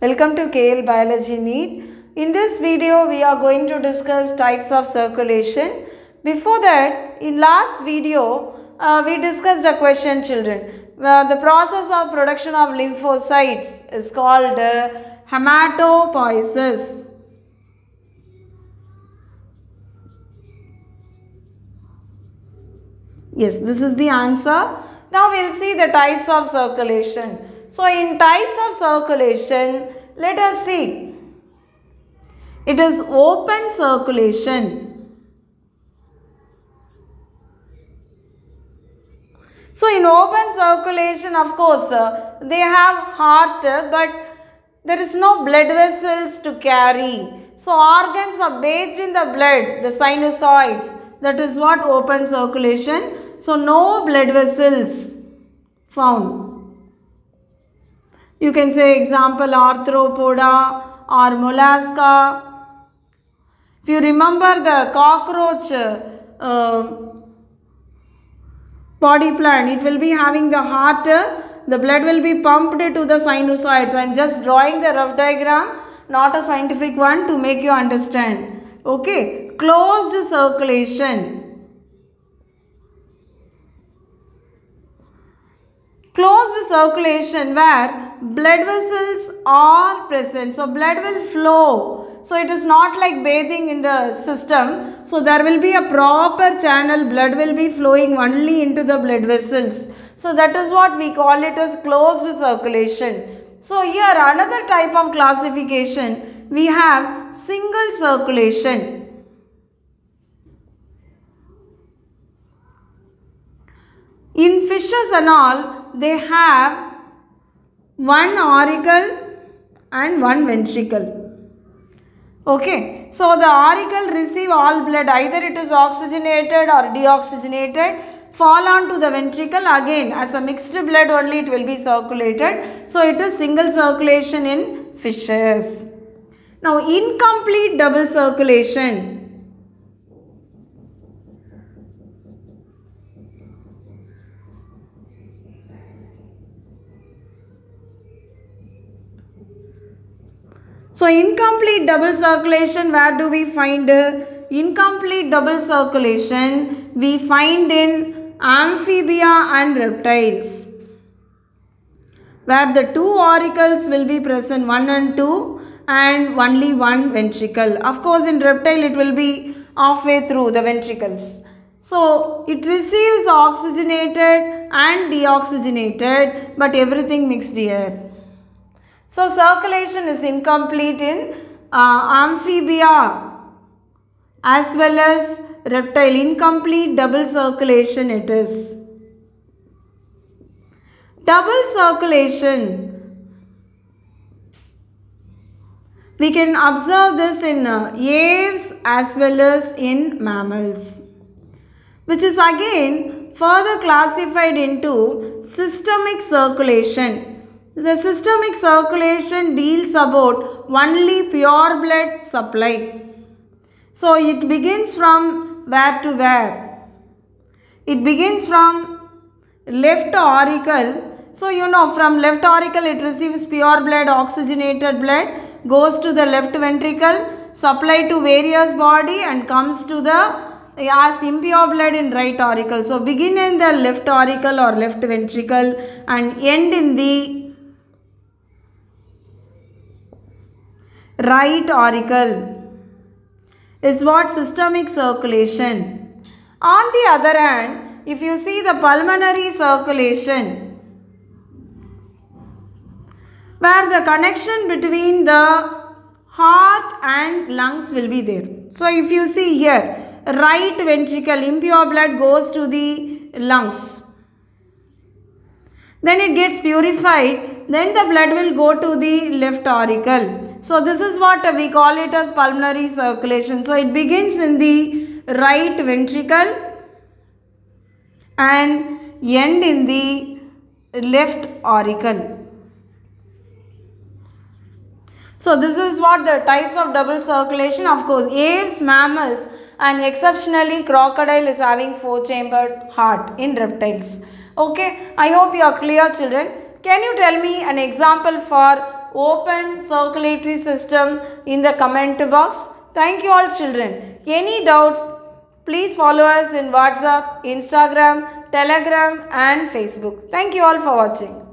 Welcome to KLBiologyNEET. In this video, we are going to discuss types of circulation. Before that, in last video, we discussed a question, children. The process of production of lymphocytes is called hematopoiesis. Yes, this is the answer. Now we will see the types of circulation. So in types of circulation, let us see. It is open circulation. So in open circulation, of course, they have heart, but there is no blood vessels to carry. So organs are bathed in the blood, the sinusoids. That is what open circulation. So no blood vessels found. You can say example arthropoda or mollusca. If you remember the cockroach body plan, it will be having the heart, the blood will be pumped to the sinusoids. I am just drawing the rough diagram, not a scientific one, to make you understand. Okay, closed circulation. Closed circulation where blood vessels are present. So blood will flow. So it is not like bathing in the system. So there will be a proper channel. Blood will be flowing only into the blood vessels. So that is what we call it as closed circulation. So here another type of classification, we have single circulation. In fishes and all, they have one auricle and one ventricle. Okay, so the auricle receive all blood, either it is oxygenated or deoxygenated, fall on to the ventricle, again as a mixed blood only it will be circulated. So it is single circulation in fishes. Now incomplete double circulation. So incomplete double circulation, where do we find incomplete double circulation? We find in amphibia and reptiles, where the two auricles will be present, 1 and 2, and only one ventricle. Of course in reptile it will be halfway through the ventricles. So it receives oxygenated and deoxygenated, but everything mixed here. So circulation is incomplete in amphibia as well as reptile. Incomplete double circulation it is. Double circulation, we can observe this in aves as well as in mammals, which is again further classified into systemic circulation. The systemic circulation deals about only pure blood supply. So it begins from where to where? It begins from left auricle. So you know, from left auricle it receives pure blood, oxygenated blood, goes to the left ventricle, supply to various body and comes to the as impure blood in right auricle. So begin in the left auricle or left ventricle and end in the right auricle is what systemic circulation. On the other hand, if you see the pulmonary circulation, where the connection between the heart and lungs will be there. So if you see here, right ventricle, impure blood goes to the lungs. Then it gets purified, then the blood will go to the left auricle. So this is what we call it as pulmonary circulation. So it begins in the right ventricle and end in the left auricle. So this is what the types of double circulation. Of course, aves, mammals and exceptionally crocodile is having 4-chambered heart in reptiles. Okay, I hope you are clear, children. Can you tell me an example for open circulatory system in the comment box. Thank you all children. Any doubts, please follow us in WhatsApp, Instagram, Telegram and Facebook. Thank you all for watching.